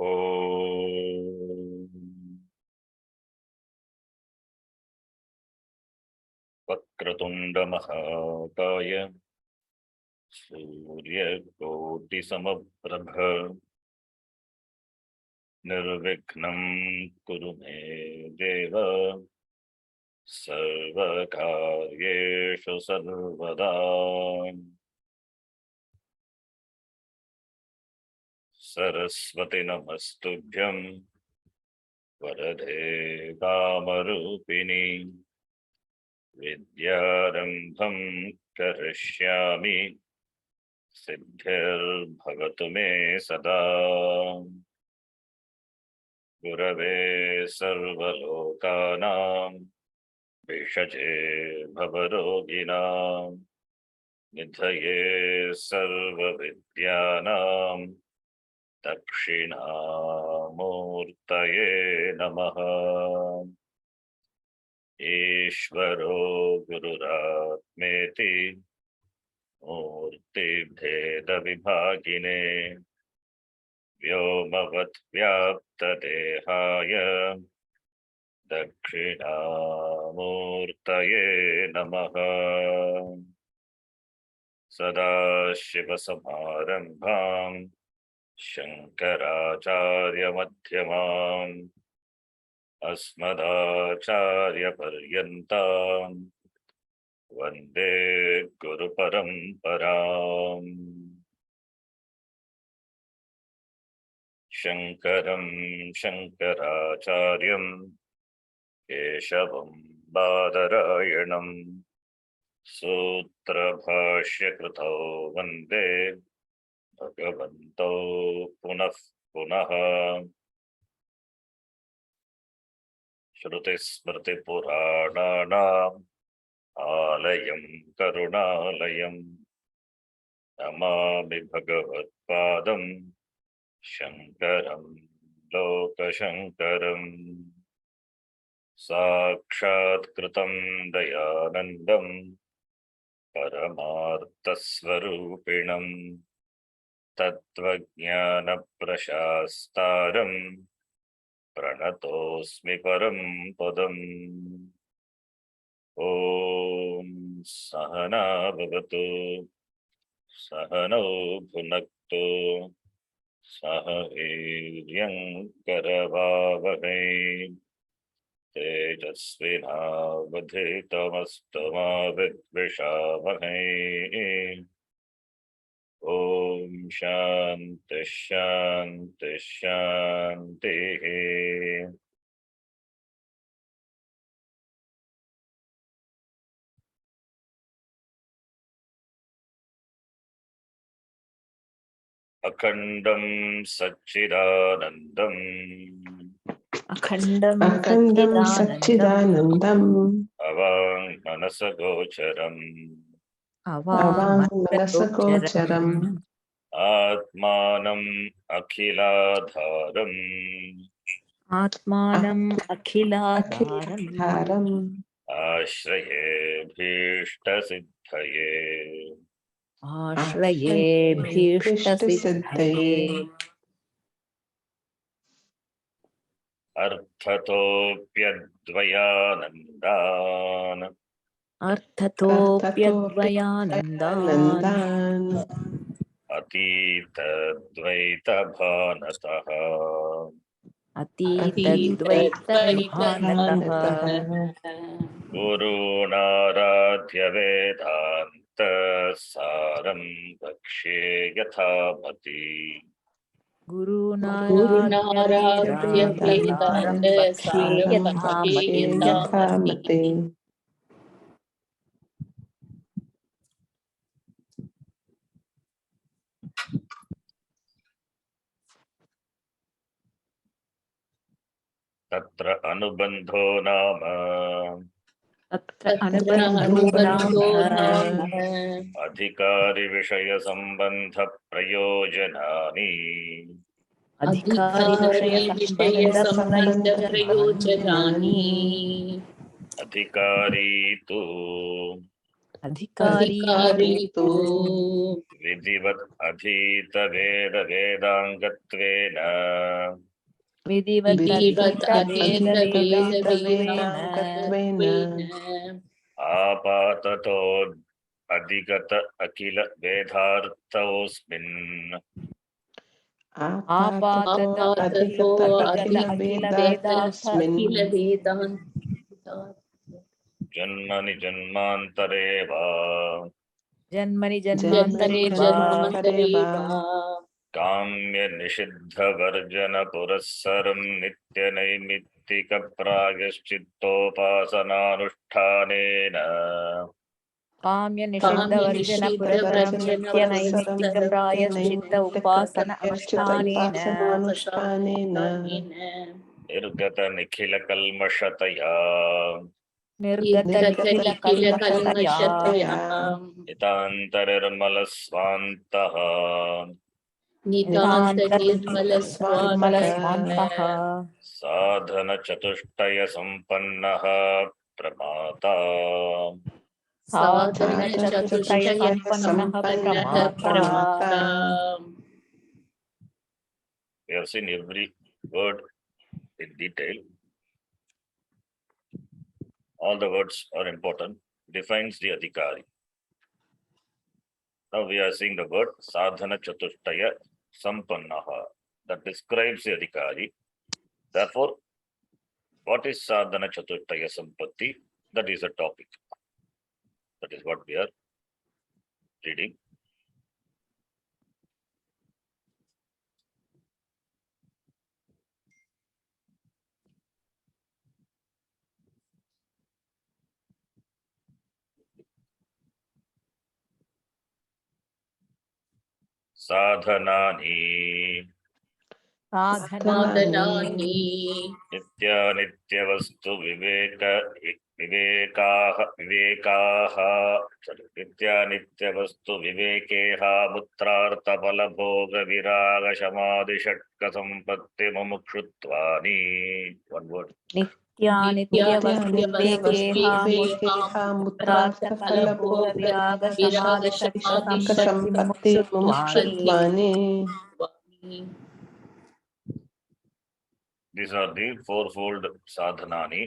ॐ वक्रतुण्डमहाकाय सूर्यकोटिसमप्रभ निर्विघ्नं कुरु मे देव सर्वकार्येषु सर्वदा। सरस्वती नमस्तुभ्यं वरदे कामरूपिणी विद्यारम्भं करिष्यामि सिद्धिर्भवतु मे सदा। गुरवे सर्वलोकानां भिषजे भवरोगिणां निधये सर्वविद्यानां दक्षिणामूर्तये नमः। ईश्वरो गुरुरात्मेति मूर्तिभेदविभागिने व्योमवद्व्याप्तदेहाय दक्षिणामूर्तये नमः। सदाशिवसमारम्भां शङ्कराचार्यमध्यमाम् अस्मदाचार्यपर्यन्तां वन्दे गुरुपरम्पराम्। शङ्करं शङ्कराचार्यं केशवं बादरायणं सूत्रभाष्यकृतौ वन्दे भगवन्तौ पुनः पुनः। श्रुतिस्मृतिपुराणानाम् आलयं करुणालयं नमामि भगवत्पादं शङ्करं लोकशङ्करम्। साक्षात्कृतं दयानन्दं परमार्थस्वरूपिणं तत्त्वज्ञानप्रशास्तारं प्रणतोऽस्मि परं पदम्। ॐ सहना भवतु सहनौ भुनक्तु सह वीर्यङ्करवावहै तेजस्विनावधीतमस्तु मा विद्विषावहै। ॐ शान्ति शान्ति शान्तिः। अखण्डं सच्चिदानन्दम् अखण्डं सच्चिदानन्दम् अवाङ्मनसगोचरम् अवाङ्मनसगोचरम् आत्मानम् अखिलाधारम् आत्मानम् अखिलाधारम् आश्रये भीष्टसिद्धये आश्रये भीष्टसिद्धये अर्थतोऽप्यद्वयानन्दान् अर्थतोऽप्यद्वयानन्दान् अतीतद्वैतभानतः अतीतद्वैतभानतः गुरूणाराध्य वेदान्तसारं वक्ष्ये यथामति। गुरूणाराध्य वेदान्तसारं वक्ष्ये यथामति। तत्र अनुबन्धो नाम अधिकारिविषयसम्बन्धप्रयोजनानि अधिकारी तु अधिकारी तु विधिवत् अधीत वेद वेदांगत्वेन विधिवत् अधीत वेदांगत्वेन वेदांगत्वेन आपाततो अधिगत अखिल वेदार्थोऽस्मिन् आपाततो आपाततो अधिगत अखिल वेदार्थोऽस्मिन् वेदांत जन्मनि जन्मान्तरे वा जन्मनि जन्मनि जन्मान्तरे वा काम्य निषिद्ध वर्जन पुरस्सरं नित्य नैमित्तिक प्रायश्चित्तोपासनानुष्ठानेन काम्य निषिद्ध वर्जन पुरस्सरं नित्य नैमित्तिक प्रायश्चित्त उपासना अनुष्ठानेन निर्गत निखिल कल्मषतया निर्गत निखिल कल्मषतया नितान्तर्मल स्वान्तः नितान्तर्मलस्वान्तः साधन चतुष्टय संपन्नः प्रमाता साधन चतुष्टय संपन्नः प्रमाता. We have seen every word in detail. All the words are important. Defines the adhikari. Now we are seeing the word sadhana chatushtaya sampannaha that describes the adhikari. Therefore, what is sadhana chatushtaya sampatti? That is a topic. That is what we are reading. साधनानि नित्य वस्तु नित्य वस्तु विवेकेह पुत्रार्थ फल भोग विराग समाधि षट्क संपत्ति मुमुक्षुत्वानि. One word. नित्य वस्तु विवेकेह पुत्रार्थ फल भोग विराग समाधि षट्क संपत्ति मुमुक्षुत्वानि. These are the fourfold sadhanani.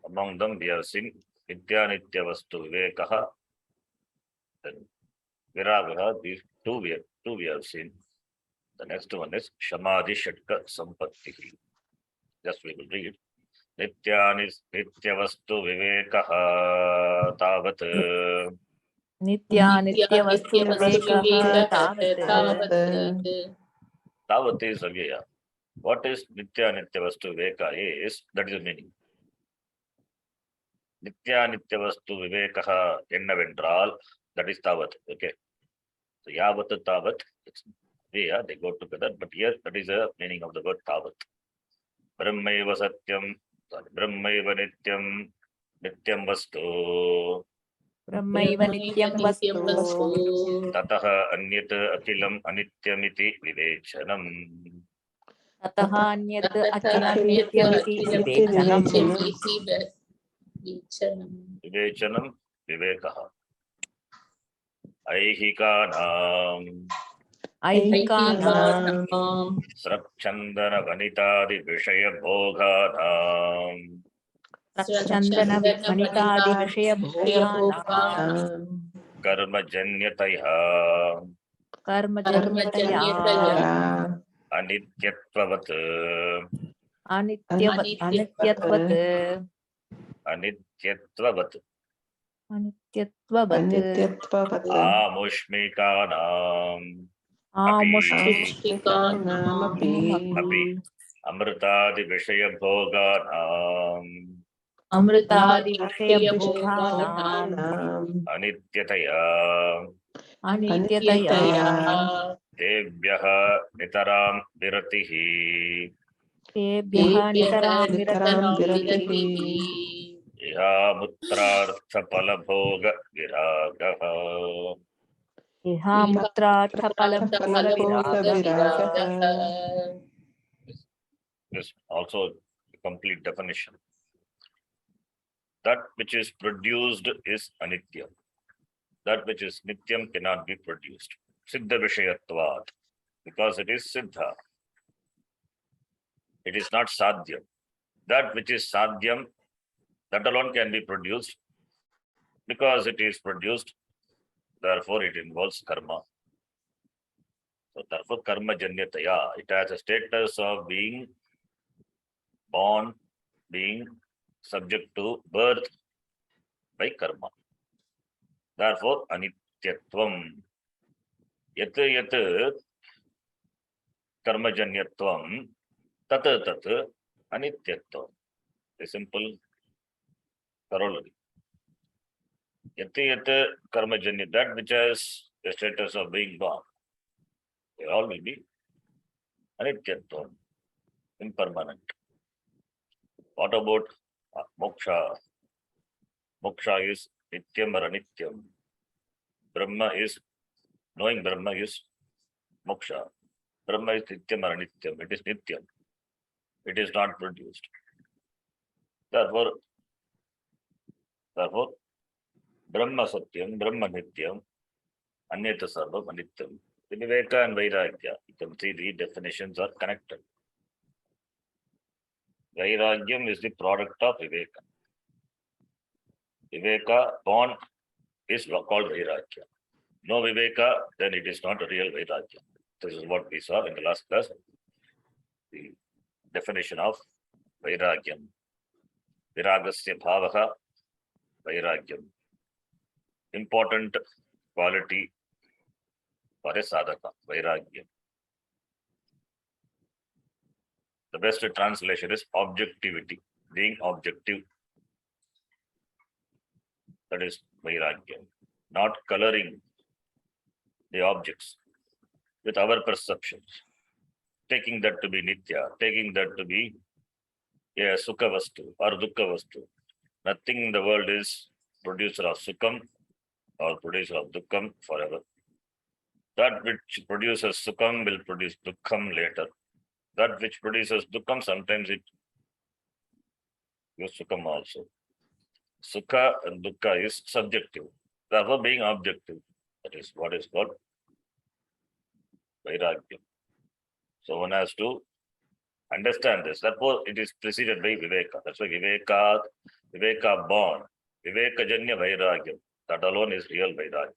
Among them we have seen nitya vastu vivekaha, then viragaha. These two we have seen. The next one is samadhi shatka sampatti. Just we will read. Nitya vastu vivekaha tavat. नित्य वस्तु विवेकः तावत् is avyaya. What is nitya vastu viveka is, that is the meaning. Nitya vastu vivekaha ennavendral, that is tavat. Okay. So yavat tavat, it's yeah, they go together, but here that is the meaning of the word tavat. Brahmaiva satyam, brahmaiva nityam vastu. ब्रह्मैव नित्यं वस्तु ततः अन्यत् अखिलम् अनित्यमिति विवेचनम्. ततः अन्यत् अखिलनित्यमिति विवेचनम्. विवेचनं विवेकः. ऐहिकानां स्रक्छन्दन वनितादि विषय भोगानां चन्दन वनितादि विषय भोगानां कर्मजन्यतया अनित्यत्ववत् आमुष्मिकानामपि अमृतादि विषय भोगानां अनित्यतया तेभ्यः नितरां विरतिः इहामुत्रार्थ फल भोग विरागः. This also a complete definition. That which is produced is anitya. that which is nityam cannot be produced. Siddha vishayatvat, because it is siddha. It is not sadhyam. That which is sadhyam, that alone can be produced. Because it is produced, therefore it involves karma. So therefore karma janyataya, it has a status of being born, being subject to birth by karma. Therefore anityatvam. Yat yat karma janyatvam, tat tat anityatvam. A simple corollary. Yat yat karma janyat, that which has the status of being born, they all will be anityatvam, impermanent. What about moksha? Moksha is nityam or anityam. Brahma is, knowing Brahma is moksha. Brahma is nityam or anityam. It is nityam. It is not produced. Therefore, Brahma satyam, Brahma nityam, anyata sarvam anityam. The Viveka and Vairagya, you can see the definitions are connected. Vairagyam is the product of Viveka. Viveka born is called Vairagya. No Viveka, then it is not a real Vairagya. This is what we saw in the last class. The definition of Vairagyam. Viragasya bhavaha Vairagyam. Important quality for a sadhaka, Vairagyam. The best translation is objectivity, being objective. That is Vairagyam. Not coloring the objects with our perceptions, taking that to be nitya, taking that to be a sukha vastu or dukkha vastu. Nothing in the world is producer of sukham or producer of dukkham forever. That which produces sukham will produce dukkham later. That which produces dukkham, sometimes it gives sukham also. Sukha and dukkha is subjective. Therefore, being objective, that is what is called Vairagya. So one has to understand this. Therefore, it is preceded by Viveka. That's why Viveka born, Viveka janya Vairagya. That alone is real Vairagya.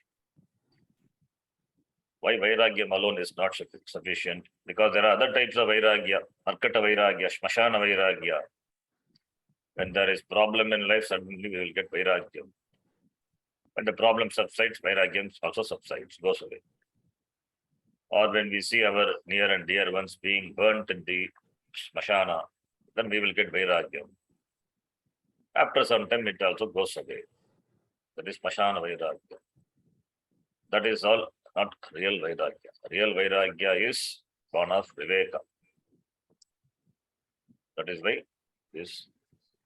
Why Vairagyam alone is not sufficient? Because there are other types of Vairagya, Arkata Vairagya, Shmashana Vairagya. When there is problem in life, suddenly we will get Vairagyam. When the problem subsides, Vairagyam also subsides, goes away. Or when we see our near and dear ones being burnt in the Shmashana, then we will get Vairagyam. After some time, it also goes away. That is Shmashana Vairagya. That is all not real Vairagya. Real Vairagya is born of Viveka. That is why this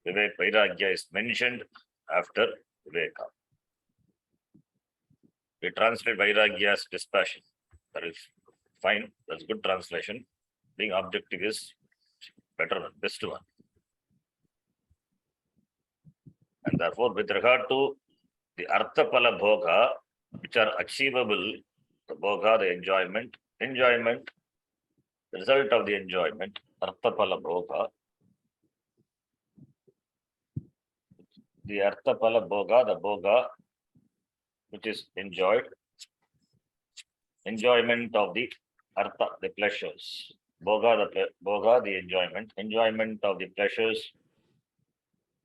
Vairagya is mentioned after Viveka. We translate Vairagya as dispassion. That is fine. That's good translation. Being objective is better one, best one. And therefore, with regard to the Arthapala Bhoga, which are achievable, the Bhoga, the enjoyment, the result of the enjoyment, Arthapala Bhoga, the Arthapala Bhoga, the Bhoga which is enjoyed, enjoyment of the Artha, the pleasures, Bhoga, the enjoyment of the pleasures,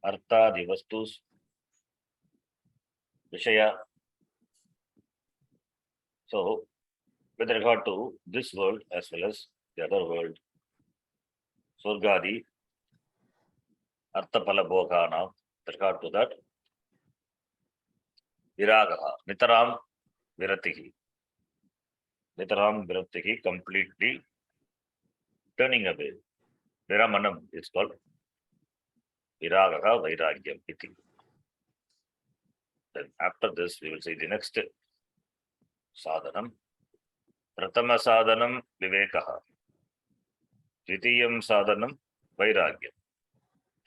Artha, the Vastus, Vishaya. So, with regard to this world as well as the other world, Surgadi, Arthapala Bhogana, with regard to that, Viragaha, Nitaram Viratihi. Nitaram Viratihi, completely turning away. Viramanam is called Viragaha Vairagyam Iti. Then after this, we will see the next sadhanam. Pratama sadhanam Vivekaha. Dvitiyam sadhanam Vairagyam.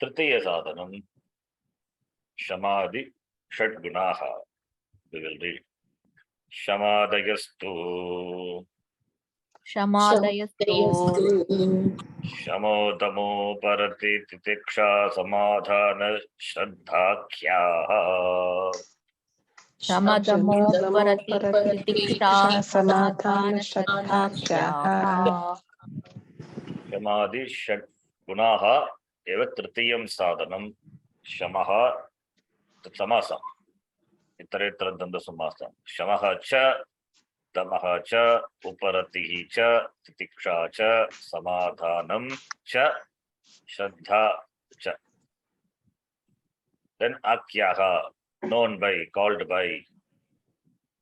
Tritiya sadhanam Shamadhi Shad Gunaha. We will read Shamaadayastu. Shamaadayastu. Shamodamo parati titiksha samadhana shraddhakhyaha. Shamadamo parati parati tiksha samadhana samadhana shraddhakhyaha. shraddhakhyaha. Shamadi shad gunaha eva tritiyam sadhanam. Shamaha samasa. Itaretra danda samasa. Shamaha cha tamaha cha uparatihi cha titiksha cha samadhanam cha shraddha cha. Then akyaha, known by, called by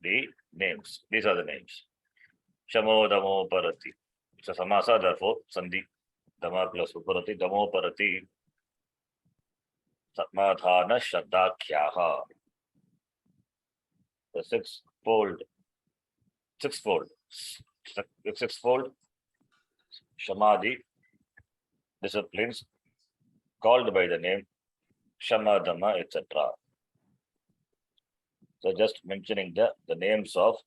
the names. These are the names. Shamo damo parati. It's a samasa, therefore sandhi. Dama plus uparati, damo parati. Samadhana shraddhakhyaha. The sixfold, Shamadi disciplines called by the name Shamadama, etc. So just mentioning the names of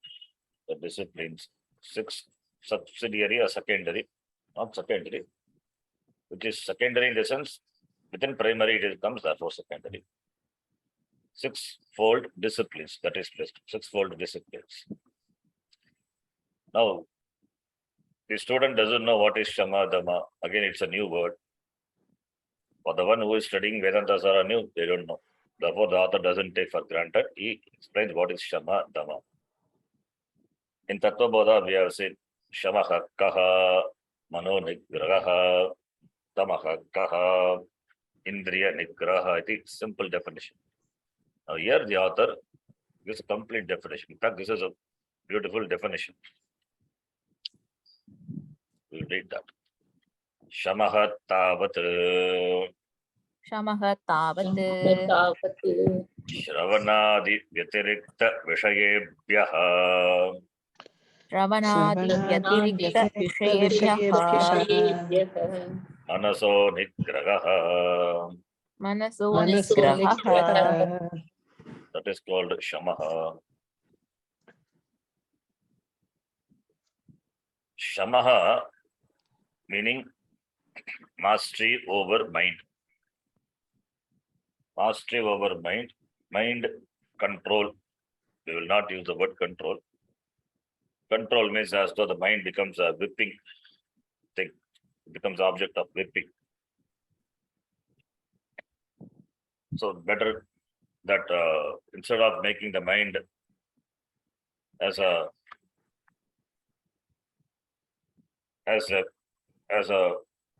the disciplines, 6 subsidiary or secondary, not secondary, which is secondary in the sense within primary it comes, therefore secondary. 6-fold disciplines, that is placed, 6-fold disciplines. Now, the student doesn't know what is Shamadama. Again, it's a new word. For the one who is studying Vedantasara new, they don't know. Therefore, the author doesn't take for granted. He explains what is Shamadama. In Tattvabodha, we have said Shamaha Kaha, Mano Nigraha, Tamaha Kaha, Indriya Nigraha. I think simple definition. Now, here the author gives a complete definition. In fact, this is a beautiful definition. We'll read that. Shamaha Tavat Shamaha tavat Shravanadi Vyatirikta Vishayebhyaha Shravanadi Vyatirikta Vishayebhyaha Manaso Nigraha. Manaso Manaso Nigraha. That is called Shamaha. Shamaha meaning mastery over mind. Mastery over mind. Mind control. We will not use the word control. Control means as though the mind becomes a whipping thing. It becomes object of whipping. So better that instead of making the mind as a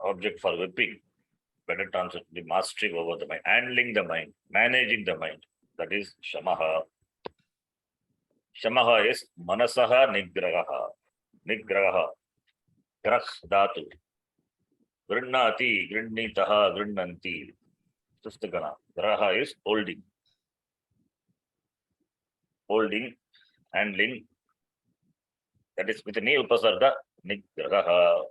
object for whipping, better translate the mastery over the mind, handling the mind, managing the mind. That is Shamaha. Shamaha is Manasaha Nigraha. Nigraha. Grah Dhatu. Grinnati, Grinnitaha, Grinnanti. Sustakana. Graha is holding. Holding, handling. That is with Ni Upasarga, Nigraha.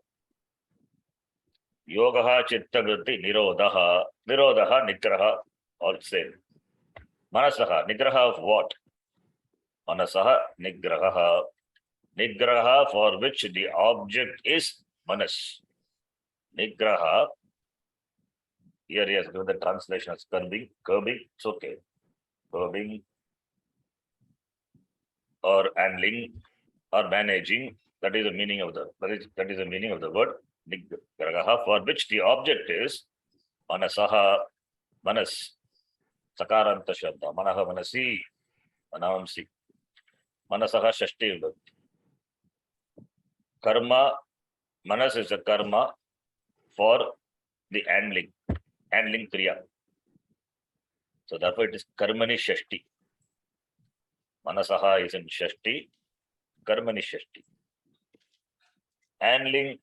Yogaha Chittagati Nirodhaha. Nirodhaha Nigraha, all same. Manasaha, Nigraha of what? Manasaha Nigraha. Nigraha for which the object is Manas. Nigraha. Here he has given the translation as curbing. It's okay. Curbing or handling or managing. That is the meaning of the word Nigraha, for which the object is Manasaha. Manas. Sakaranta Shabda. Manaha Manasi. Manamsi. Manasaha Shashti Vibhakti. Karma. Manas is a karma for the handling kriya. So therefore it is Karmani Shashti. Manasaha is in Shashti, Karmani Shashti. Handling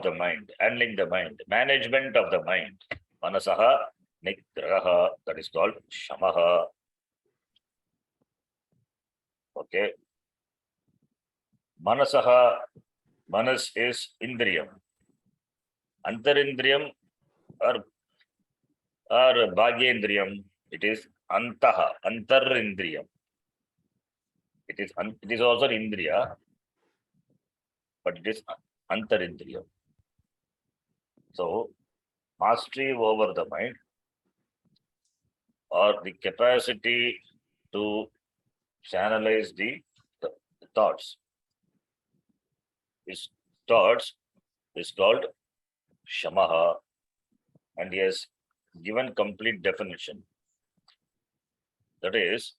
the mind, management of the mind. Manasaha Nigraha, that is called Shamaha. Okay. Manasaha, Manas is Indriyam. Antarindriyam or Bhagyendriyam, it is Antaha, Antarindriyam. It is also Indriya, but it is Antarindriya. So, mastery over the mind or the capacity to channelize the thoughts. His thoughts is called Shamaha, and he has given complete definition. That is,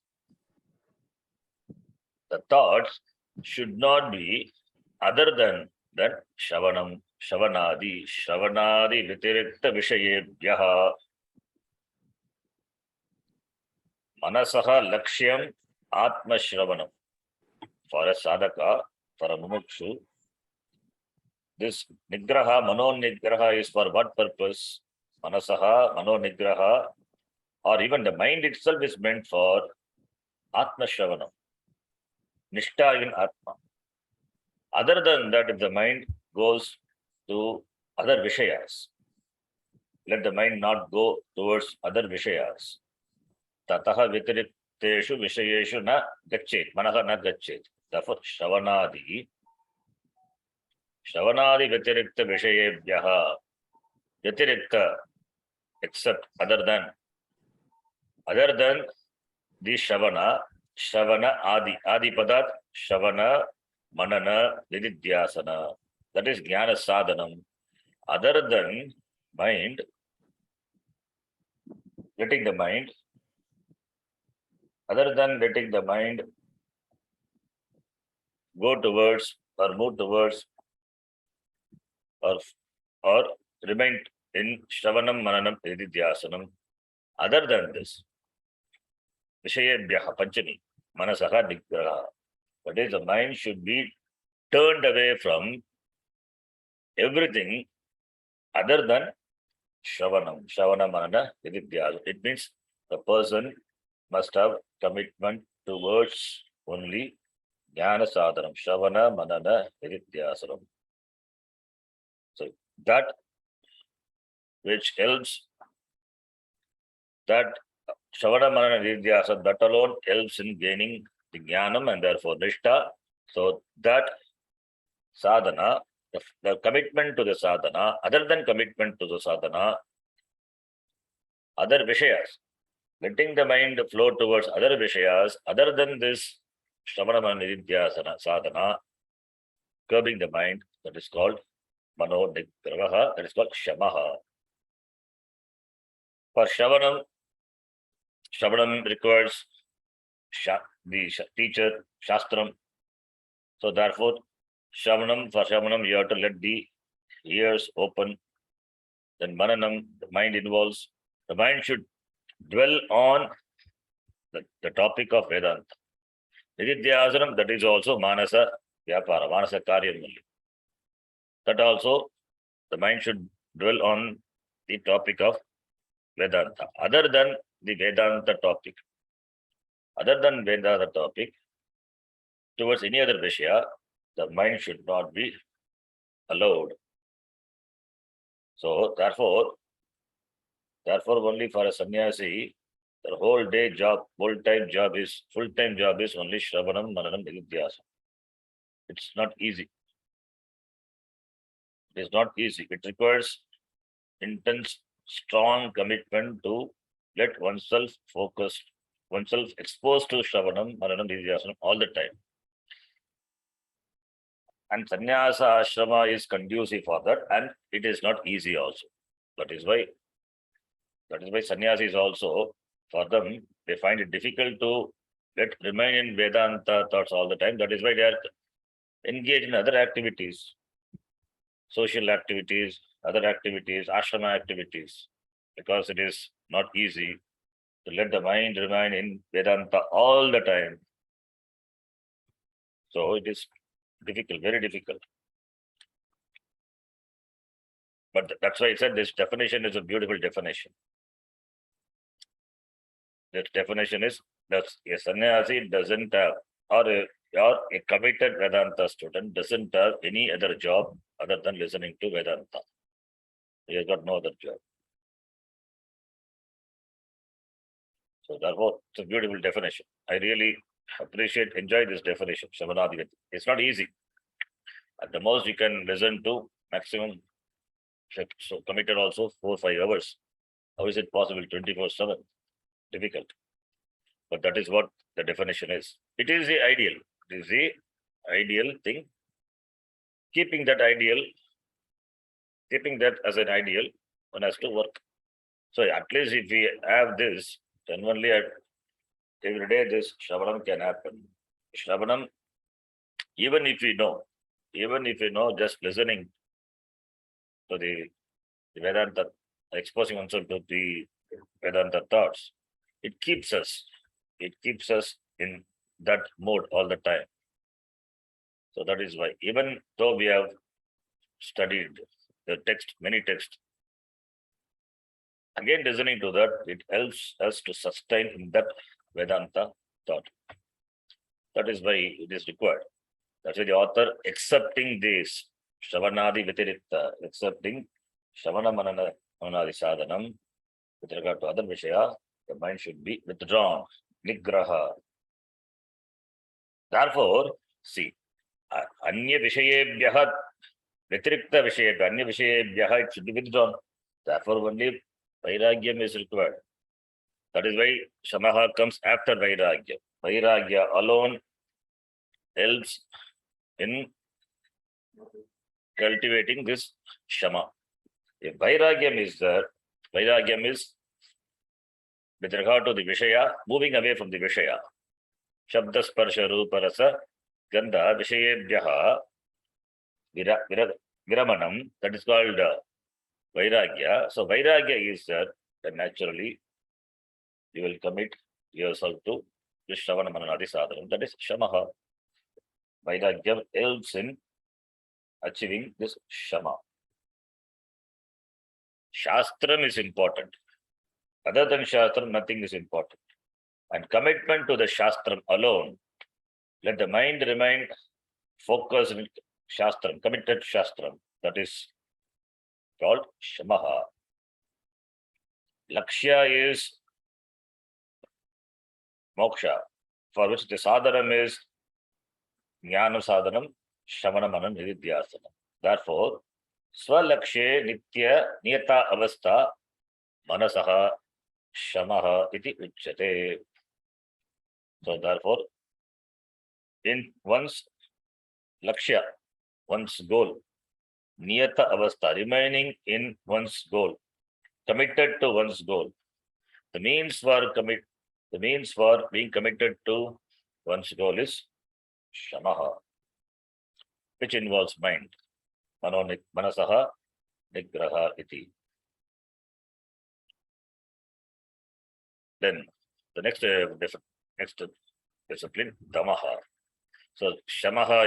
the thoughts should not be other than that Shavanam, Shavanadi Vitirikta Vishayebhyaha Manasaha Lakshyam Atma Shravanam. For a sadhaka, for a mumukshu, this Nigraha, Mano Nigraha is for what purpose? Manasaha, Mano Nigraha, or even the mind itself is meant for Atma Shravanam. Nishta in Atma. Other than that, if the mind goes to other Vishayas, let the mind not go towards other Vishayas. Tataha Vitirikteshu Vishayeshu na gachet, Manaha na gachet. Therefore, Shravanadi Vitirikta Vishayebhyaha. Vitirikta, except other than the Shravana Adi Padat, Shravana, Manana, Nididhyasana. That is Jnana Sadhanam. Other than mind, letting the mind go towards or move towards or remain in Shravanam, Mananam, Nididhyasanam. Other than this, Vishayebhyaha Panchami, Manasaha Nigraha. That is, the mind should be turned away from everything other than Shravanam, Manana, Nididhyasana. It means the person must have commitment towards only Jnana Sadhanam, Shravana, Manana, Nididhyasanam. So that which helps, that Shravana, Manana, Nididhyasana, that alone helps in gaining the Jnanam and therefore Nishta. So that sadhana, the commitment to the sadhana, other than commitment to the sadhana, other Vishayas, letting the mind flow towards other Vishayas, other than this Shravana, Manana, Nididhyasana, sadhana, curbing the mind, that is called Mano Nigraha, that is called Shamaha. For Shravanam requires the teacher, Shastram. So therefore, for Shravanam, you have to let the ears open. Then Mananam, the mind involves. The mind should dwell on the topic of Vedanta. Nididhyasanam, that is also Manasa Vyapara, Manasa Karyam. That also, the mind should dwell on the topic of Vedanta. Other than the Vedanta topic, towards any other Vishya, the mind should not be allowed. So therefore only for a sannyasi, the full-time job is only Shravanam, Mananam, Nididhyasana. It's not easy. It is not easy. It requires intense, strong commitment to let oneself exposed to Shravanam, Mananam, Nididhyasana all the time. And sannyasa ashrama is conducive for that, and it is not easy also. That is why sannyasis also, for them, they find it difficult to remain in Vedanta thoughts all the time. That is why they are engaged in other activities, social activities, other activities, ashrama activities, because it is not easy to let the mind remain in Vedanta all the time. So it is difficult, very difficult. But that's why I said this definition is a beautiful definition. This definition is that a sannyasi doesn't have, or a committed Vedanta student doesn't have any other job other than listening to Vedanta. He has got no other job. So therefore, it's a beautiful definition. I really appreciate, enjoy this definition. Shamanadi. It's not easy. At the most, you can listen to maximum. So committed also 4-5 hours. How is it possible? 24/7. Difficult. But that is what the definition is. It is the ideal. It is the ideal thing. Keeping that as an ideal, one has to work. So at least if we have this, then only every day this Shravanam can happen. Shravanam, even if we know, just listening to the Vedanta, exposing oneself to the Vedanta thoughts, it keeps us in that mode all the time. So that is why, even though we have studied the text, many texts, again listening to that, it helps us to sustain in that Vedanta thought. That is why it is required. That's why the author, accepting this Shravanadi Vitirikta, accepting Shravana Mananadi Sadhanam, with regard to other Vishaya, the mind should be withdrawn, Nigraha. Therefore, see, Anya Vishayebhyaha, Vitirikta Vishayebhya, Anya Vishayebhyaha, it should be withdrawn. Therefore, only Vairagyam is required. That is why Shamaha comes after Vairagya. Vairagya alone helps in cultivating this Shama. If Vairagyam is there, Vairagyam is with regard to the Vishaya, moving away from the Vishaya. Shabda Sparsha Rupa Rasa Gandha Vishayebhyaha Viramanam, that is called Vairagya. So Vairagya is there, then naturally you will commit yourself to this Shravana Mananadi Sadhanam. That is Shamaha. Vairagya helps in achieving this Shama. Shastram is important. Other than Shastram, nothing is important. And commitment to the Shastram alone, let the mind remain focused in Shastram, committed Shastram. That is called Shamaha. Lakshya is moksha, for which the sadhanam is jnana sadhanam, shamana manam nididhyasanam. Therefore, swalakshe nitya niyata avastha manasaha shamaha iti uchyate. So therefore, in one's lakshya, one's goal, niyata avastha, remaining in one's goal, committed to one's goal. The means for being committed to one's goal is shamaha, which involves mind. Manasaha nigraha iti. Then the next discipline, damaha. So shamaha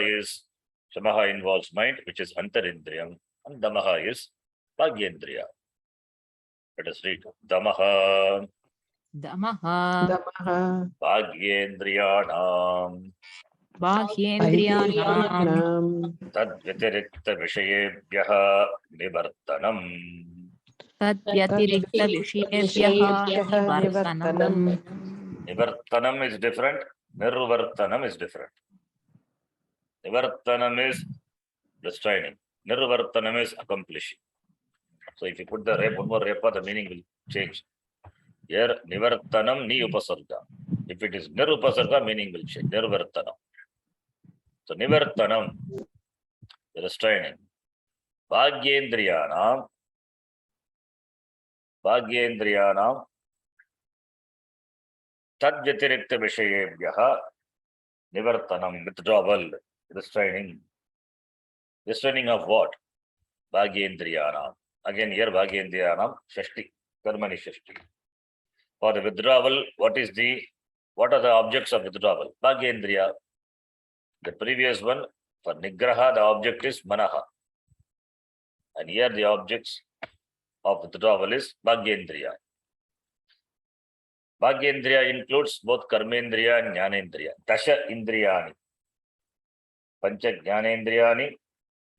involves mind, which is antarindriyam, and damaha is bhagyendriya. Let us read. Damaha Damaha Damaha bhagyendriyanam Bahyendriyanam tadvyatirikta vishayebhyaha nivartanam. Tadvyatirikta Vishayebhyaha Nivartanam. Nivartanam is different. Nirvartanam is different. Nivartanam is restraining. Nirvartanam is accomplishing. So if you put the one more repa, the meaning will change. Here, nivartanam ni upasarga. If it is nirupasarga, meaning will change. Nirvartanam. So nivartanam, restraining. Bhagyendriyanam tadvyatirikta vishayebhyaha nivartanam, withdrawal, restraining. Restraining of what? Bhagyendriyanam. Again here Bhagyendriyanam, Shashti, Karmani Shashti. For the withdrawal, what are the objects of withdrawal? Bhagyendriya. The previous one, for Nigraha, the object is Manaha. And here the objects of withdrawal is Bhagyendriya. Bhagyendriya includes both Karmendriya and Jnanendriya. Dasha Indriyani. Pancha Jnanendriyani,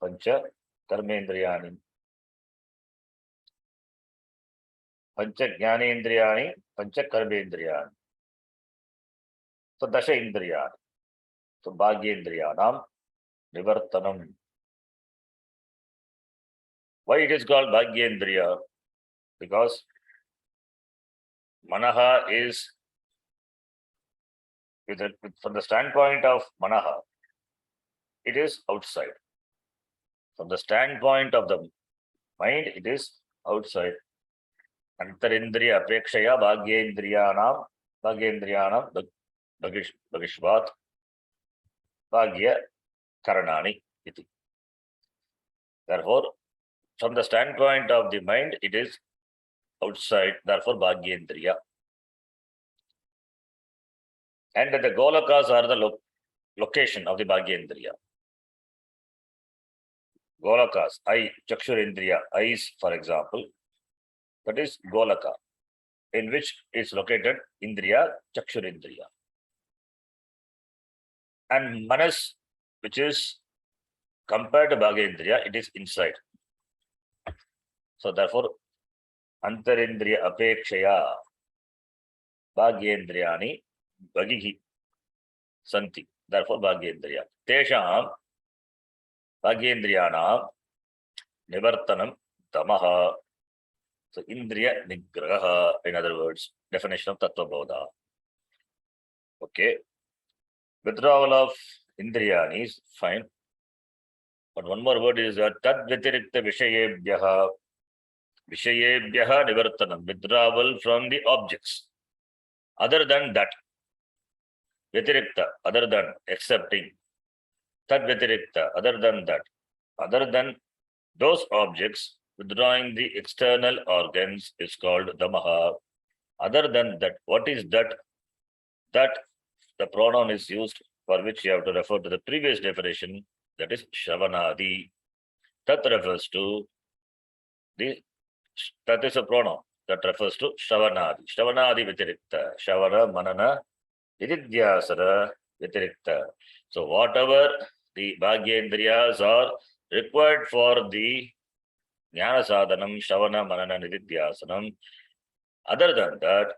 Pancha Karmendriyani. Pancha Jnanendriyani, Pancha Karmendriyani. So Dasha Indriya. So Bhagyendriyanam Nivartanam. Why it is called Bhagyendriya? Because Manaha is, from the standpoint of Manaha, it is outside. From the standpoint of the mind, it is outside. Antarindriya apekshaya bhagyendriyanam bhagishvat bhagya karanani iti. Therefore, from the standpoint of the mind, it is outside, therefore bhagyendriya. And the golakas are the location of the bhagyendriya. Golakas, eye, chakshurindriya, eyes, for example, that is golaka, in which is located indriya, chakshurindriya. And manas, which is compared to bhagyendriya, it is inside. So therefore, antarindriya apekshaya bhagyendriyani bhagihi santi. Therefore, bhagyendriya. Tesham bhagyendriyanam nivartanam tamaha. So indriya nigraha, in other words, definition of tattva bodha. Okay. Withdrawal of indriyani is fine. But one more word is tad vyatirikta vishayebhyaha. Vishayebhyaha nivartanam. Withdrawal from the objects. Other than that. Vyatirikta, other than, excepting. Tad vyatirikta, other than that. Other than those objects, withdrawing the external organs is called damaha. Other than that, what is that? That the pronoun is used for which you have to refer to the previous definition, that is shravanadi. That refers to that is a pronoun that refers to shravanadi. Shravanadi vyatirikta. Shravana, manana, nididhyasana vyatirikta. So whatever the bhagyendriyas are required for the jnana sadhanam, shravana, manana, nididhyasanam, other than that,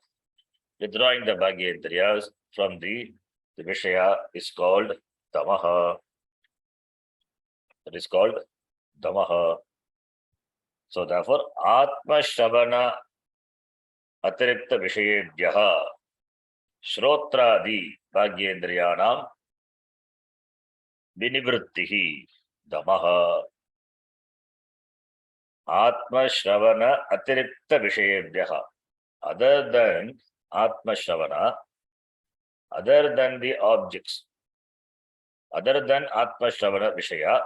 withdrawing the bhagyendriyas from the vishaya is called tamaha. That is called tamaha. So therefore, atma shravana atirikta vishayebhyaha shrotradi bhagyendriyanam vinivrittihi damaha. Atma shravana atirikta vishayebhyaha. Other than atma shravana, other than the objects, other than atma shravana vishaya,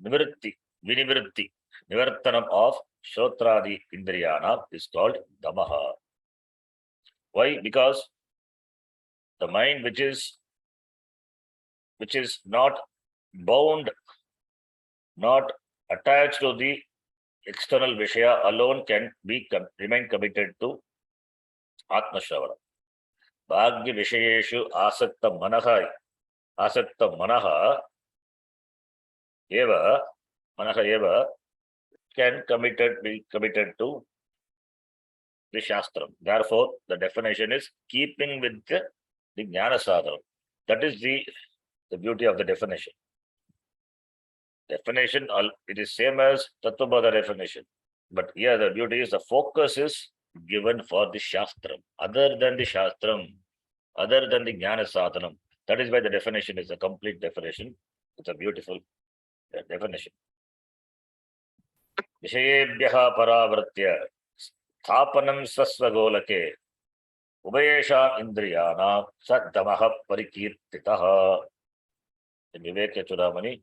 vinivritti, nivartanam of shrotradi indriyana is called damaha. Why? Because the mind which is not bound, not attached to the external vishaya alone can remain committed to atma shravana. Bhagya vishayeshu asakta manaha eva can be committed to the shastram. Therefore, the definition is keeping with the jnana sadhana. That is the beauty of the definition. Definition, it is same as Tattvabodha definition. But here the beauty is the focus is given for the shastram. Other than the shastram, other than the jnana sadhanam. That is why the definition is a complete definition. It's a beautiful definition. Vishayebhyaha paravritya sthapanam swasvagolake ubhayesha indriyana saddamaha parikirtitaha. In Viveka Chudamani,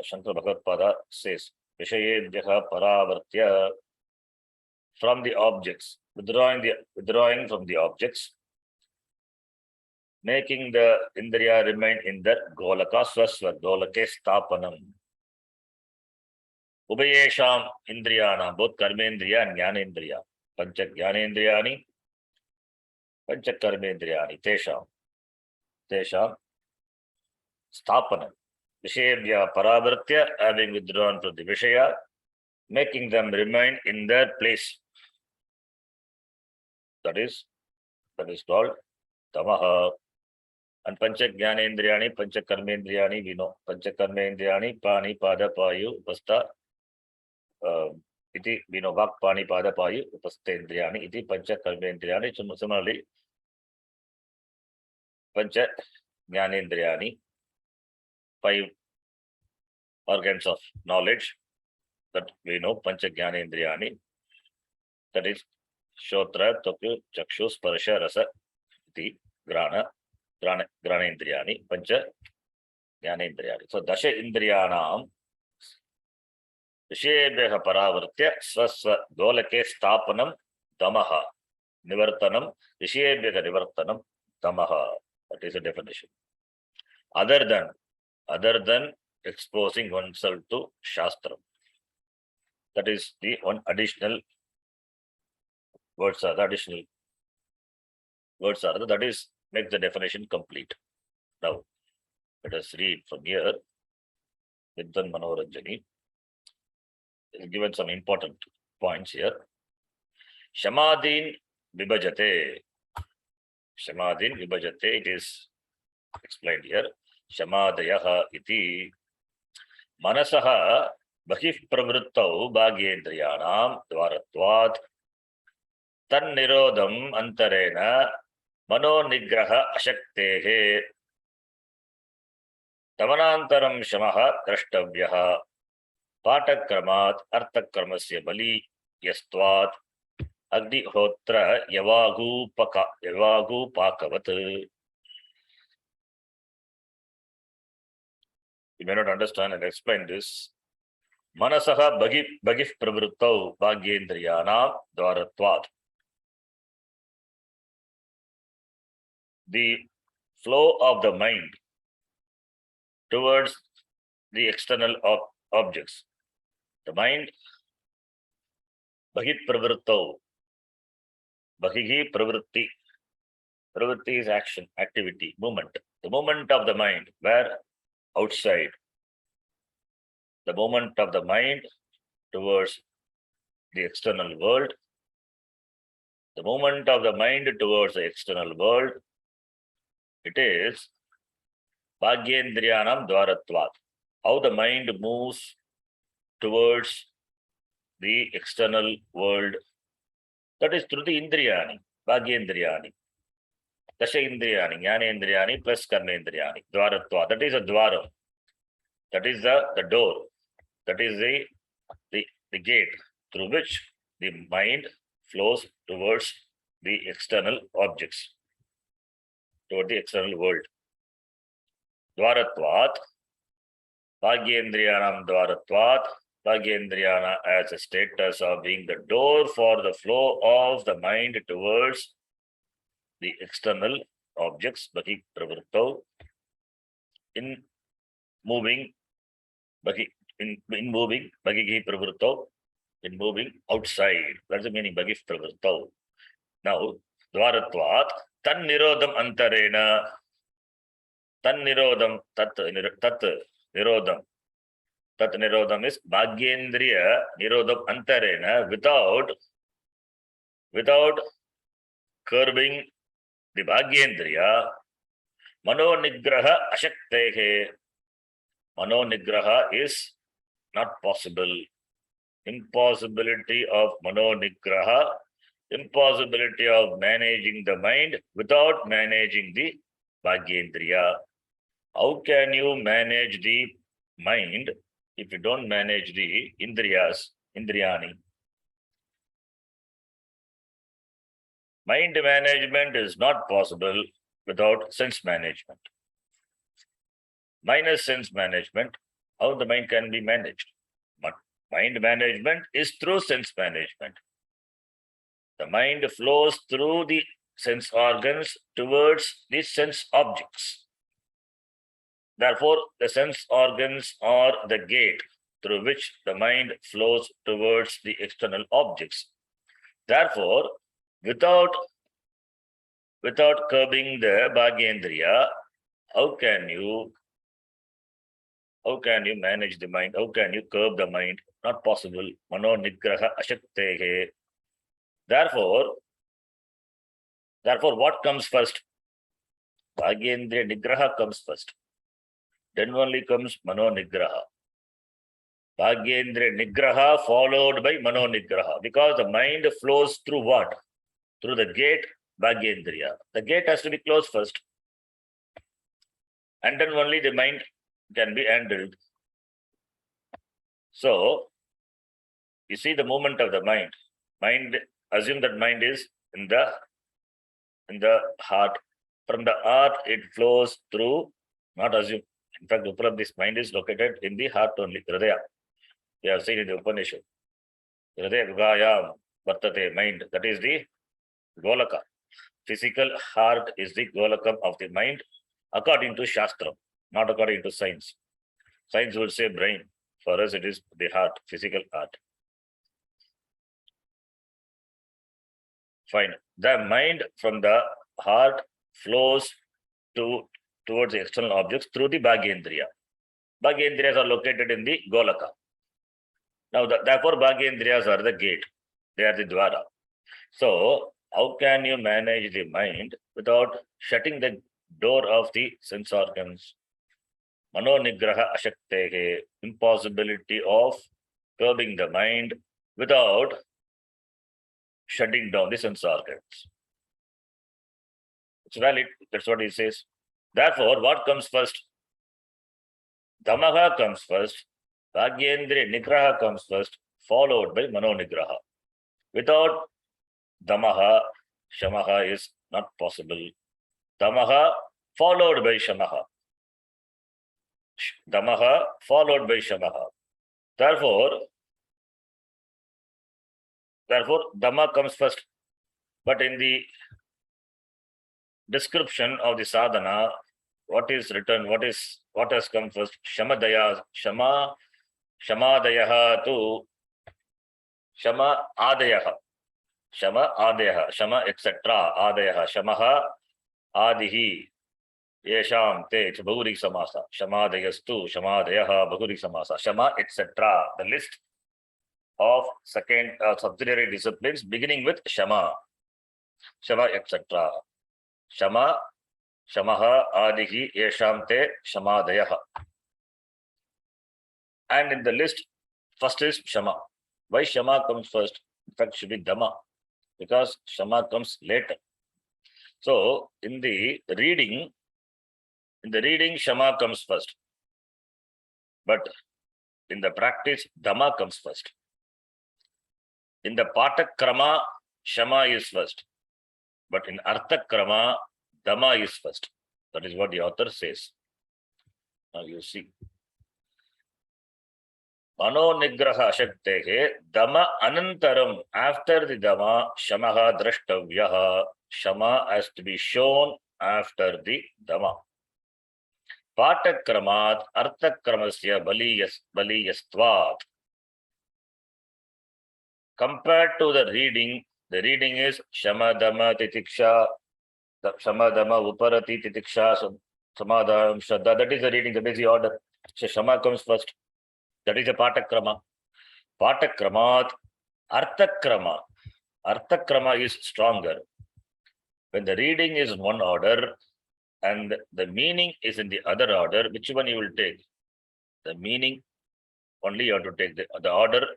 Shankara Bhagavad says, Vishayebhyaha paravritya, from the objects, withdrawing from the objects, making the indriya remain in the golaka swasva, golake sthapanam. Ubhayesham indriyana, both karmendriya and jnanendriya. Pancha jnanendriyani, pancha karmendriyani, tesham sthapanam. Vishayebhya paravritya, having withdrawn from the vishaya, making them remain in their place. That is called tamaha. And pancha jnanendriyani, pancha karmendriyani, we know. Pancha karmendriyani, pani, pada, payu, upasta. Iti, we know, vak, pani, pada, payu, upastendriyani. Iti, pancha karmendriyani. Similarly, pancha jnanendriyani, 5 organs of knowledge that we know, pancha jnanendriyani. That is shotra, tokyu, chakshu, sparsha, rasa, iti, grana. Granendriyani, pancha jnanendriyani. So dasha indriyanam vishebhyah paravartya swasva golake stapanam damaha nivartanam vishebhyah nivartanam damaha. That is a definition. Other than exposing oneself to shastram. That is the one additional words are the additional words are the, that is makes the definition complete. Now, let us read from here. Vidhan Manoranjani is given some important points here. Shamadin vibhajate. Shamadin vibhajate, it is explained here. Shamadayaha iti manasaha bahih pravruttau bhagyendriyanam dvaratvat tan nirodham antarena mano nigraha ashaktehe tamanantaram shamaha drashtavyaha patakramat artakramasya bali yastvat agnihotra yavagupakavat. You may not understand and explain this. Manasaha bhagif pravruttau bhagyendriyanam dvaratvat. The flow of the mind towards the external objects. The mind, bhagit pravruttau, bhagihi pravrutti. Pravrutti is action, activity, movement. The movement of the mind, where outside. The movement of the mind towards the external world. The movement of the mind towards the external world. It is bhagyendriyanam dvaratvat. How the mind moves towards the external world. That is through the indriyani, bhagyendriyani. Dasha indriyani, jnanendriyani plus karmendriyani. Dvaratvat. That is a dvaram. That is the door. That is the gate through which the mind flows towards the external objects. Toward the external world. Dvaratvat, bhagyendriyanam dvaratvat, bhagyendriyana as a status of being the door for the flow of the mind towards the external objects, bhagi pravruttau, in moving, in moving, bhagi pravruttau, in moving outside. That's the meaning, bhagi pravruttau. Now, dvaratvat, tan nirodham antarena, tan nirodham, tat nirodham. Tat nirodham is bhagyendriya nirodham antarena, without curbing the bhagyendriya, mano nigraha ashaktehe. Mano nigraha is not possible. Impossibility of mano nigraha. Impossibility of managing the mind without managing the bhagyendriya. How can you manage the mind if you don't manage the indriyani? Mind management is not possible without sense management. Minus sense management, how the mind can be managed? Mind management is through sense management. The mind flows through the sense organs towards the sense objects. Therefore, the sense organs are the gate through which the mind flows towards the external objects. Therefore, without curbing the bhagyendriya, how can you manage the mind? How can you curb the mind? Not possible. Mano nigraha ashaktehe. Therefore, Therefore, what comes first? Bhagyendriya Nigraha comes first. Then only comes Mano Nigraha. Bhagyendriya Nigraha followed by Mano Nigraha. Because the mind flows through what? Through the gate Bhagyendriya. The gate has to be closed first. And then only the mind can be handled. So, you see the movement of the mind. Mind, assume that mind is in the heart. From the heart, it flows through, not assume. In fact, this mind is located in the heart only, Hridaya. We have seen in the Upanishad. Hridaya Gugayam Vartate, mind. That is the Golaka. Physical heart is the Golakam of the mind, according to Shastra, not according to science. Science would say brain. For us, it is the heart, physical heart. Fine. The mind from the heart flows towards the external objects through the Bhagyendriya. Bhagyendriyas are located in the Golaka. Now, therefore, Bhagyendriyas are the gate. They are the Dwara. So, how can you manage the mind without shutting the door of the sense organs? Mano Nigraha Ashaktehe, impossibility of curbing the mind without shutting down the sense organs. It's valid. That's what he says. Therefore, what comes first? Damaha comes first. Bhagyendriya Nigraha comes first, followed by Mano Nigraha. Without Damaha, Shamaha is not possible. Damaha followed by Shamaha. Damaha followed by Shamaha. Therefore, Dhamma comes first. But in the description of the sadhana, what is written, what has come first? Shamadaya, Shamadayaha to Shama Adayaha. Shama Adayaha, Shama etc. Adayaha, Shamaha Adihi. Yesham te, it's Bahuri Samasa. Shamadayastu, Shamadayaha, Bahuri Samasa. Shama etc. The list of second subsidiary disciplines beginning with Shama. Shama etc. Shama, Shamaha, Adihi, Yesham te, Shamadayaha. And in the list, first is Shama. Why Shama comes first? In fact, should be Dhamma, because Shama comes later. So, in the reading, Shama comes first. But in the practice, Dhamma comes first. In the Patak Krama, Shama is first. But in Artha Krama, Dhamma is first. That is what the author says. Now you see. Mano Nigraha Shaktehe, Dhamma Anantaram. After the Dhamma, Shamaha Drashtavyaha. Shama has to be shown after the Dhamma. Patakramat Arthakramasya Baliyastvat. Compared to the reading is Shamadama Titiksha, Shamadama Uparati Titiksha, Samadham Shraddha. That is the reading, that is the order. So Shama comes first. That is the Patakrama. Patakramat Arthakrama. Arthakrama is stronger. When the reading is one order and the meaning is in the other order, which one you will take? The meaning only you have to take. The order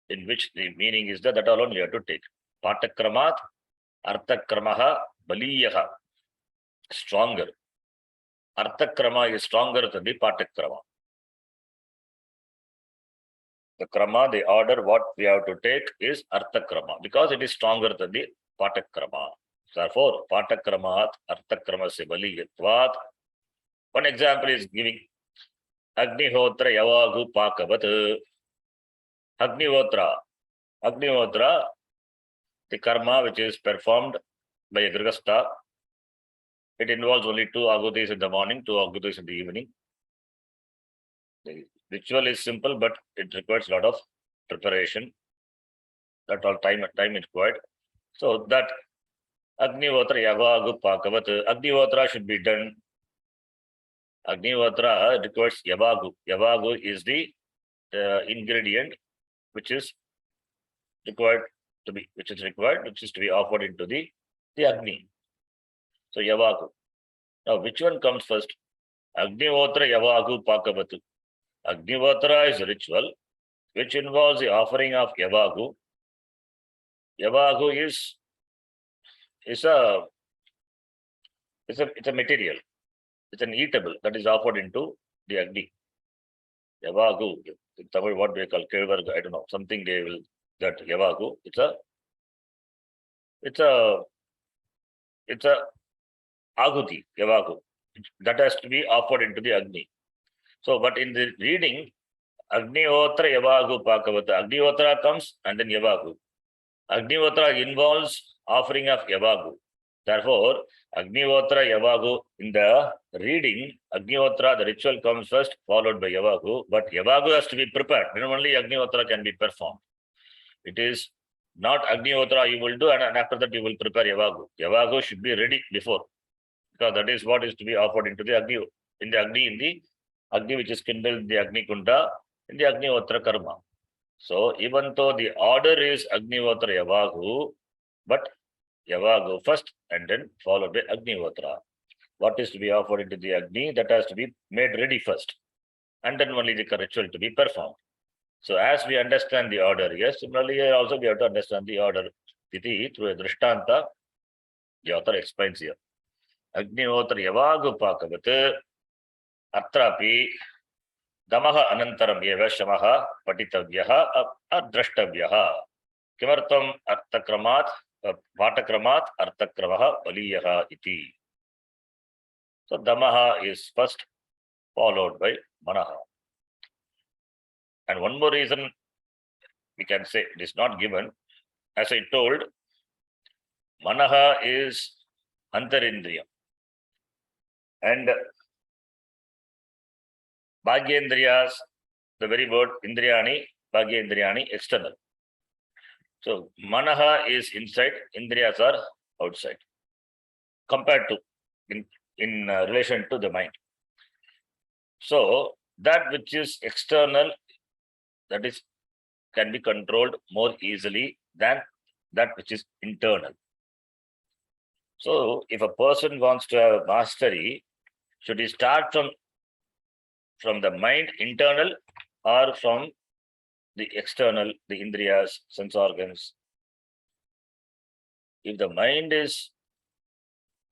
in which the meaning is that alone you have to take. Patakramat, Arthakramaha, Baliyaha. Stronger. Arthakrama is stronger than the Patakrama. The krama, the order, what we have to take is Arthakrama, because it is stronger than the Patakrama. Therefore, Patakramat, Arthakramasya Baliyatvat. One example is giving Agnihotra Yavagu Pakavat. Agnihotra, the karma which is performed by a Grihastha, it involves only 2 ahutis in the morning, 2 ahutis in the evening. The ritual is simple, but it requires a lot of preparation. That all time required. So that Agnihotra Yavagu Pakavat, Agnihotra should be done. Agnihotra requires Yavagu. Yavagu is the ingredient which is required to be offered into the Agni. So Yavagu. Now which one comes first? Agnihotra Yavagu Pakavatu. Agnihotra is a ritual which involves the offering of Yavagu. Yavagu is a material. It's an eatable that is offered into the Agni. Yavagu, in Tamil, what they call Kelvarga, I don't know, something they will get Yavagu. It's a Aguti, Yavagu. That has to be offered into the Agni. So, but in the reading, Agnihotra Yavagu Pakavata. Agnihotra comes and then Yavagu. Agnihotra involves offering of Yavagu. Therefore, Agnihotra Yavagu, in the reading, Agnihotra, the ritual comes first, followed by Yavagu. But Yavagu has to be prepared. Then only Agnihotra can be performed. It is not Agnihotra you will do, and after that you will prepare Yavagu. Yavagu should be ready before, because that is what is to be offered into the Agni, in the Agni which is kindled in the Agni Kunda, in the Agnihotra Karma. So even though the order is Agnihotra Yavagu, but Yavagu first and then followed by Agnihotra. What is to be offered into the Agni, that has to be made ready first, and then only the ritual to be performed. So as we understand the order, yes, similarly also we have to understand the order. Titi, through a Drishtanta, the author explains here. Agnihotra Yavagu Pakavat Atrapi Damaha Anantaram Eva Shamaha Patitavyaha Adrashtabyaha Kimartam Artakramat Vatakramat Artakramaha Paliyaha Iti. So Damaha is first, followed by Manaha. And one more reason we can say it is not given. As I told, Manaha is Antarindriya. And Bhagyendriyas, the very word Indriyani, Bhagyendriyani, external. So Manaha is inside, Indriyas are outside, compared to, in relation to the mind. So that which is external, that is, can be controlled more easily than that which is internal. So if a person wants to have mastery, should he start from the mind internal or from the external, the indriyas, sense organs? If the mind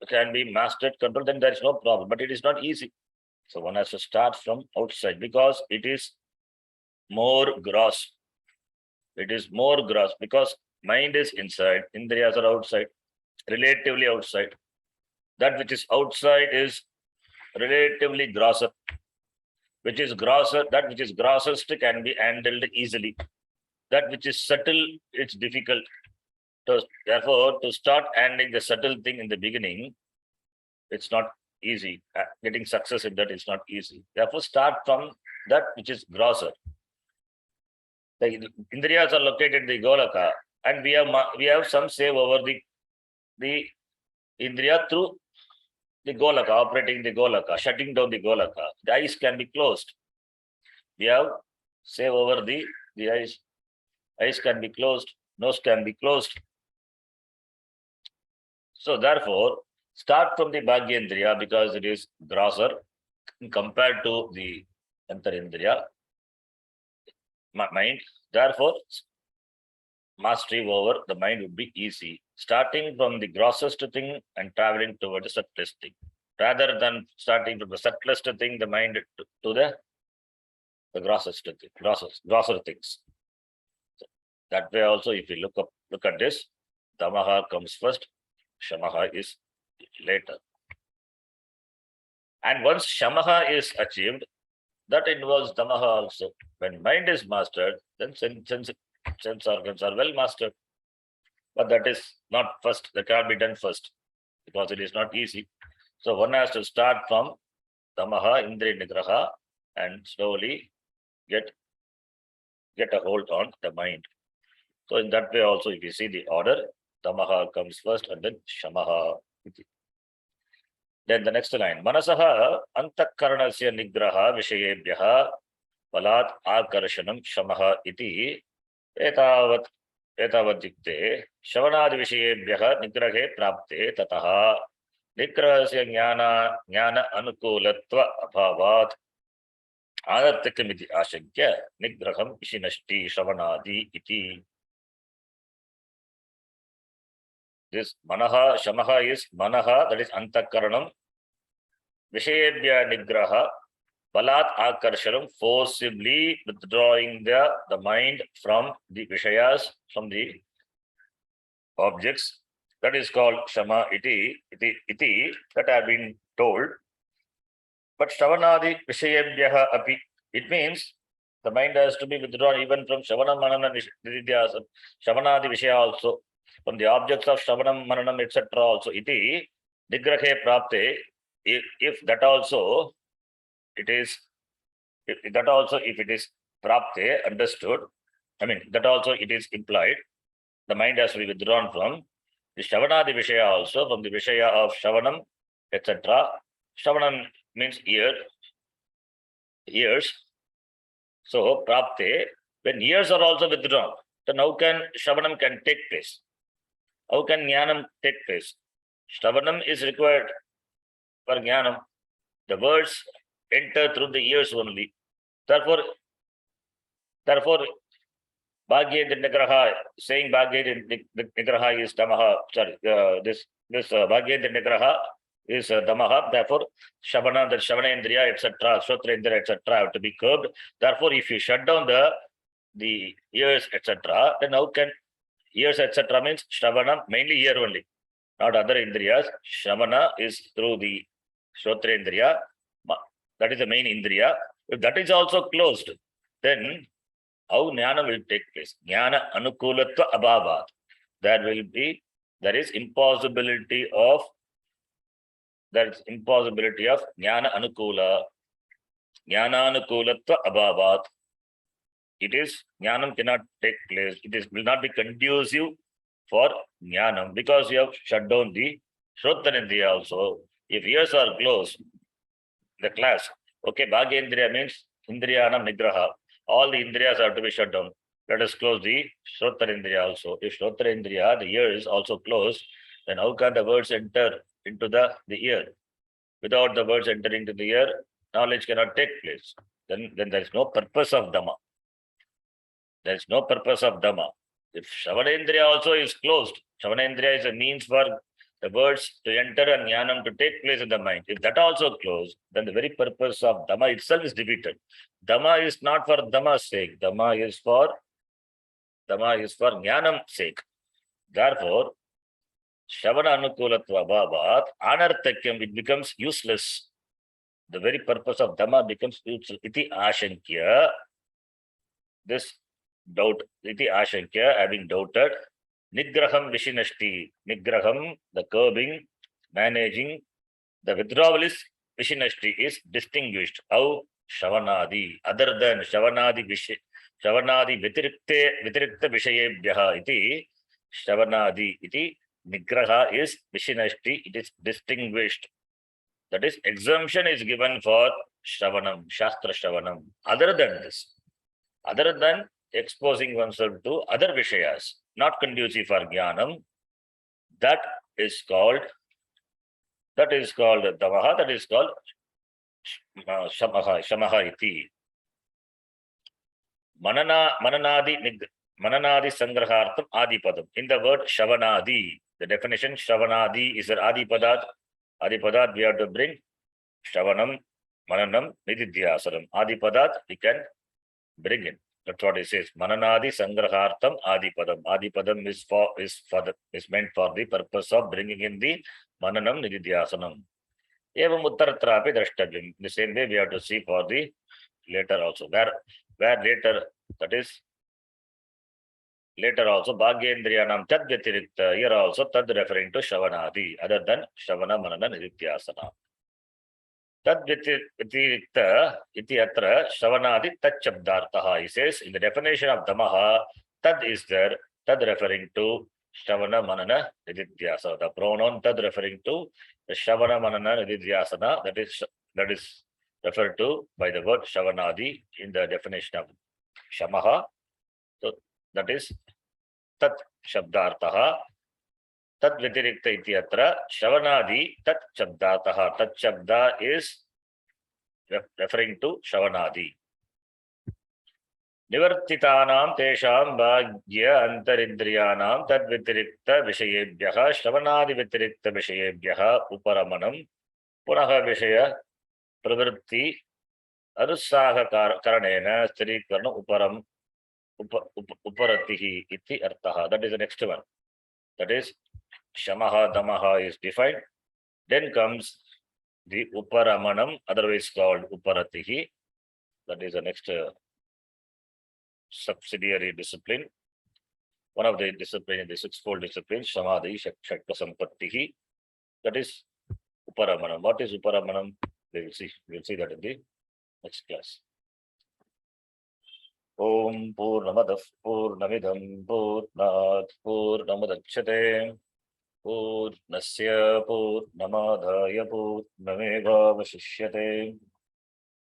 can be mastered, controlled, then there is no problem, but it is not easy. So one has to start from outside, because it is more gross. It is more gross because mind is inside, indriyas are outside, relatively outside. That which is outside is relatively grosser. Which is grosser, that which is grossest can be handled easily. That which is subtle, it's difficult. So therefore, to start handling the subtle thing in the beginning, it's not easy. Getting success in that is not easy. Therefore, start from that which is grosser. The indriyas are located in the Golaka, and we have some say over the indriya through the Golaka, operating the Golaka, shutting down the Golaka. The eyes can be closed. We have say over the eyes. Eyes can be closed, nose can be closed. So therefore, start from the Bhagyendriya because it is grosser compared to the Antarindriya, mind. Therefore, mastery over the mind would be easy, starting from the grossest thing and traveling towards the subtlest thing, rather than starting from the subtlest thing, the mind to the grossest thing, grosser things. So that way also, if you look at this, Damaha comes first, Shamaha is later. And once Shamaha is achieved, that involves Damaha also. When mind is mastered, then sense organs are well mastered. But that is not first, that cannot be done first, because it is not easy. So one has to start from Damaha, Indriya Nigraha, and slowly get a hold on the mind. So in that way also, if you see the order, Damaha comes first and then Shamaha. Then the next line, Manasaha Antakaranasya Nigraha Vishayebhyaha Palat Akarshanam Shamaha iti etavat dikte Shavanadi Vishayebhyaha Nigrahe Prapte Tataha निग्रहस्य ज्ञान अनुकूलत्व अभावात् आनर्थकमिति आशंक्य निग्रहं विशिनष्टि श्रवणादि इति. This manaha, shamaha is manaha, that is antakaranam. Vishayebhya nigraha, balat akarshanam, forcibly withdrawing the mind from the vishayas, from the objects. That is called shama iti, that have been told. But shravanadi vishayebhyaha api, it means the mind has to be withdrawn even from shravana manana nididhyasa, shravanadi vishaya also, from the objects of shravanam mananam etc. also. Iti nigrahe prapte, if that also it is, if it is prapte, understood, I mean that also it is implied, the mind has to be withdrawn from the shravanadi vishaya also, from the vishaya of shravanam etc. Shravanam means ears. So prapte, when ears are also withdrawn, then how can shravanam can take place? How can jnanam take place? Shravanam is required for jnanam. The words enter through the ears only. Therefore, Bhagyendra Nigraha, saying Bhagyendra Nigraha is Damaha, sorry, this Bhagyendra Nigraha is Damaha, therefore Shavana, the Shavanendriya, etc., Shrotrendriya, etc., have to be curbed. Therefore, if you shut down the ears, etc., then how can ears, etc., means Shravana, mainly ear only, not other Indriyas. Shavana is through the Shrotrendriya, that is the main Indriya. If that is also closed, then how jnana will take place? Jnana anukulatva abhavat. There is impossibility of jnana anukulatva abhavat. It is, jnanam cannot take place. Will not be conducive for jnanam because you have shut down the Shrotrendriya also. If ears are closed, the class, okay, Bhagyendriya means Indriyanam Nigraha. All the Indriyas have to be shut down. Let us close the Shrotrendriya also. If Shrotrendriya, the ear is also closed, then how can the words enter into the ear? Without the words entering into the ear, knowledge cannot take place. Then there is no purpose of Dhamma. There is no purpose of Dhamma. If Shravanendriya also is closed, Shravanendriya is a means for the words to enter and jnanam to take place in the mind. If that also closed, then the very purpose of Dhamma itself is defeated. Dhamma is not for Dhamma's sake. Dhamma is for jnanam's sake. Therefore, Shavana anukulatva bhavat, anarthakyam, it becomes useless. The very purpose of Dhamma becomes useless. Iti ashankya, this doubt, iti ashankya, having doubted, nigraham vishinashti, nigraham, the curbing, managing, the withdrawal is vishinashti, is distinguished. How? Shavanadi, other than Shavanadi vitirikta vishayebhyaha iti, Shavanadi iti, nigraha is vishinashti, it is distinguished. That is, exemption is given for Shravanam, Shastra Shravanam. Other than this, other than exposing oneself to other Vishayas, not conducive for Jnanam, that is called Damaha, that is called Shamaha iti. Mananadi Sangrahartham Adipadam. In the word Shavanadi, the definition Shavanadi is an Adipadat. Adipadat we have to bring Shravanam, Mananam, Nididhyasanam. Adipadat we can bring in. That's what it says. Mananadi Sangrahartham Adipadam. Adipadam is meant for the purpose of bringing in the Mananam Nididhyasanam. Evam Uttaratrapi Drashtavyam. The same way we have to see for the later also. Where later, that is later also Bhagyendriyanam Tad Vyatirikta, here also Tad referring to Shavanadi, other than Shavana Manana Nididhyasana. Tad Vyatirikta iti atra Shavanadi Tad Shabdartaha. He says in the definition of Damaha, Tad is there, Tad referring to Shavana Manana Nididhyasana. The pronoun Tad referring to the Shavana Manana Nididhyasana, that is referred to by the word Shavanadi in the definition of Shamaha. So that is Tat Shabdartaha. तद व्यतिरिक्त इति अत्र श्रवणादि तत् शब्दातः तत् शब्द is referring to श्रवणादि निवर्तितानां तेषां भाग्य अंतरिन्द्रियाणां तद व्यतिरिक्त विषयेभ्यः श्रवणादि व्यतिरिक्त विषयेभ्यः उपरमणं पुनः विषय प्रवृत्ति अनुत्साह करणेन स्थिरीकरण उपरम उपरतिः इति अर्थः. That is the next one. That is शमः दमः is defined. Then comes the uparamanam, otherwise called uparatihi. That is the next subsidiary discipline. One of the discipline in the sixfold discipline, samadhi shakta sampattihi. That is uparamanam. What is uparamanam? We will see. We will see that in the next class. Om Purnamadah Purnamidam Purnat Purnamudachyate Purnasya Purnamadaya Purnamevavashishyate.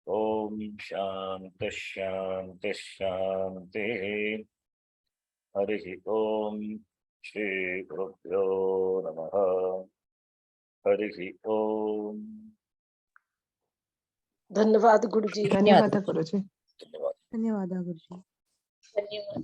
Om Shanti Shanti Shanti. Harihi Om Shri Gurubhyo Namaha. Harihi Om. धन्यवाद गुरुजी. धन्यवाद गुरुजी. धन्यवाद. धन्यवाद गुरुजी. धन्यवाद.